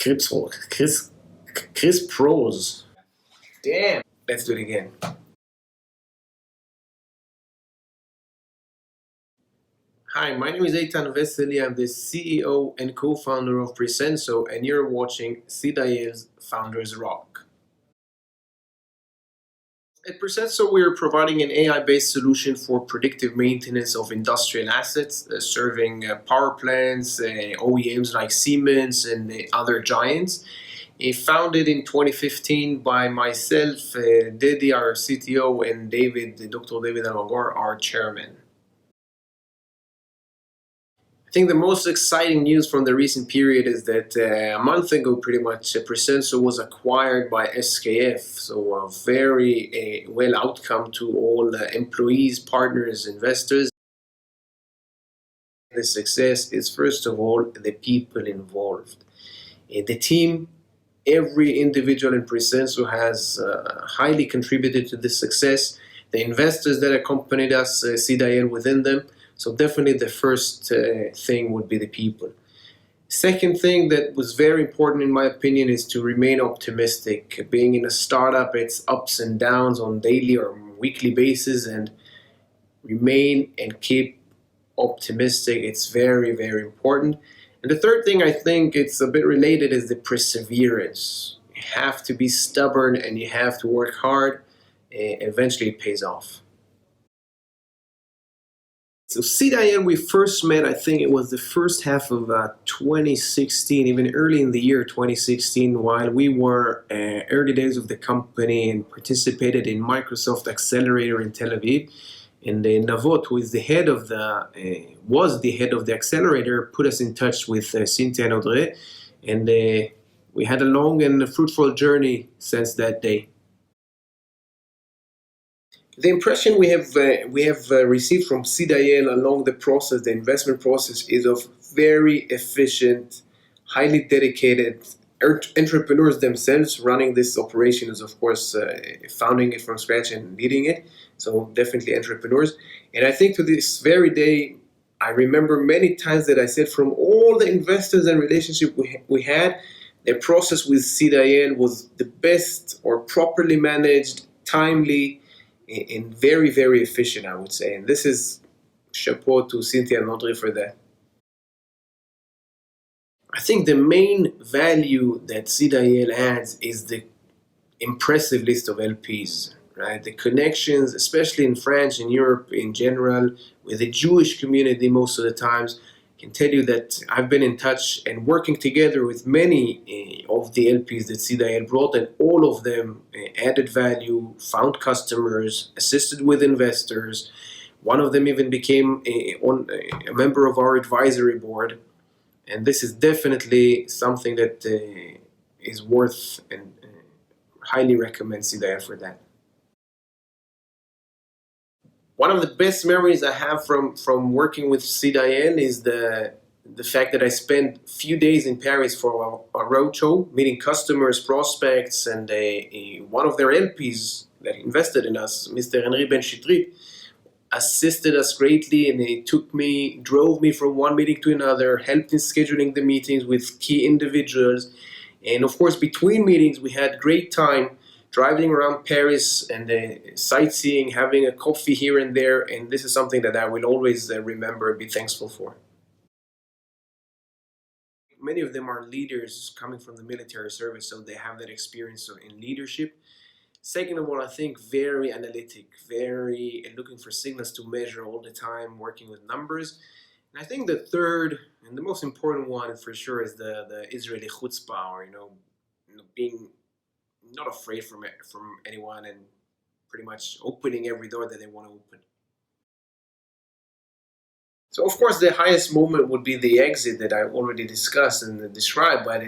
Chris Pros. Damn. Let's do it again. Hi, my name is Eitan Vesely. I'm the CEO and co-founder of Presenso, and you're watching SeedIL's Founders Rock. At Presenso, we are providing an AI-based solution for predictive maintenance of industrial assets, serving power plants, OEMs like Siemens and other giants. Founded in 2015 by myself, Dedi, our CTO, and Dr. David Almagor, our chairman. I think the most exciting news from the recent period is that a month ago, pretty much, Presenso was acquired by SKF. So a very well outcome to all employees, partners, investors. The success is, first of all, the people involved. The team, every individual in Presenso has highly contributed to this success. The investors that accompanied us, SeedIL within them. So definitely the first thing would be the people. Second thing that was very important in my opinion is to remain optimistic. Being in a startup, it's ups and downs on daily or weekly basis, and remain and keep optimistic. It's very, very important. And the third thing I think it's a bit related is the perseverance. You have to be stubborn and you have to work hard. Eventually it pays off. So SeedIL, we first met, I think it was the first half of 2016, even early in the year 2016, while we were early days of the company and participated in Microsoft Accelerator in Tel Aviv. And Navot, who is the head of was the head of the accelerator, put us in touch with Cynthia and Audrey, and we had a long and fruitful journey since that day. The impression we have received from SeedIL along the process, the investment process, is of very efficient, highly dedicated entrepreneurs themselves running this operation. Is of course founding it from scratch and leading it. So definitely entrepreneurs. And I think to this very day, I remember many times that I said from all the investors and relationship we had, the process with SeedIL was the best or properly managed, timely, and very, very efficient, I would say. And this is chapeau to Cynthia and Audrey for that. I think the main value that SeedIL adds is the impressive list of LPs, right? The connections, especially in France and Europe in general, with the Jewish community most of the times. I can tell you that I've been in touch and working together with many of the LPs that SeedIL brought, and all of them added value, found customers, assisted with investors. One of them even became a member of our advisory board. And this is definitely something that is worth and highly recommend SeedIL for that. One of the best memories I have from working with SeedIL is the fact that I spent a few days in Paris for a roadshow, meeting customers, prospects, and one of their LPs that invested in us, Mr. Henry Ben Shitrit, assisted us greatly, and he drove me from one meeting to another, helped in scheduling the meetings with key individuals. And of course, between meetings, we had great time driving around Paris and sightseeing, having a coffee here and there. And this is something that I will always remember and be thankful for. Many of them are leaders coming from the military service, so they have that experience in leadership. Second of all, I think very analytic, very looking for signals to measure all the time, working with numbers. And I think the third and the most important one for sure is the Israeli chutzpah, or being not afraid from anyone and pretty much opening every door that they want to open. So of course the highest moment would be the exit that I already discussed and described, but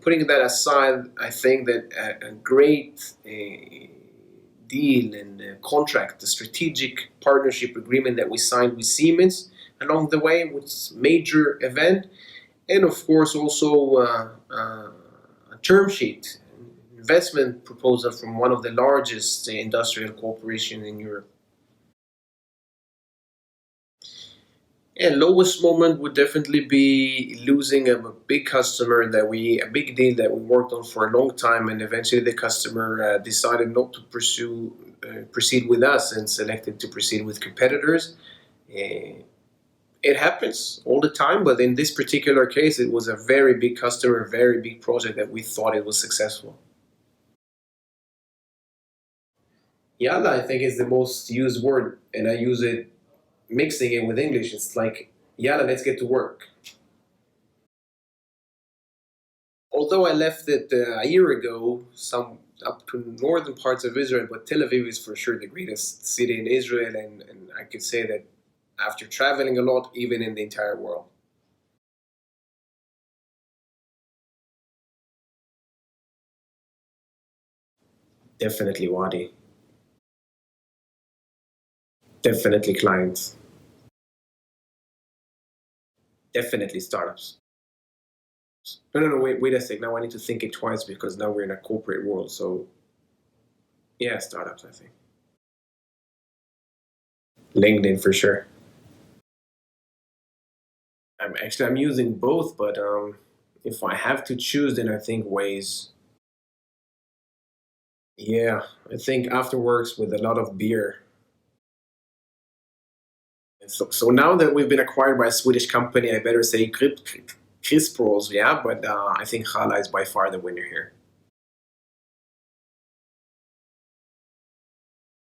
putting that aside, I think that a great deal and contract, the strategic partnership agreement that we signed with Siemens along the way was a major event, and of course also a term sheet, investment proposal from one of the largest industrial corporations in Europe. Yeah, lowest moment would definitely be losing a big customer a big deal that we worked on for a long time, and eventually the customer decided not to proceed with us and selected to proceed with competitors. Uh, it happens all the time, but in this particular case, it was a very big customer, a very big project that we thought it was successful. Yalla, I think is the most used word, and I use it mixing it with English. It's like, yalla, let's get to work. Although I left it a year ago, some up to northern parts of Israel, but Tel Aviv is for sure the greatest city in Israel, and I could say that after traveling a lot, even in the entire world. Definitely Wadi. Definitely clients. Definitely startups. No, no, no, wait a sec. Now I need to think it twice because now we're in a corporate world. So, yeah, startups, I think. LinkedIn for sure. I'm using both, but if I have to choose, then I think Waze. Yeah, I think afterwards with a lot of beer. So now that we've been acquired by a Swedish company, I better say Crispros, yeah, but I think Hala is by far the winner here.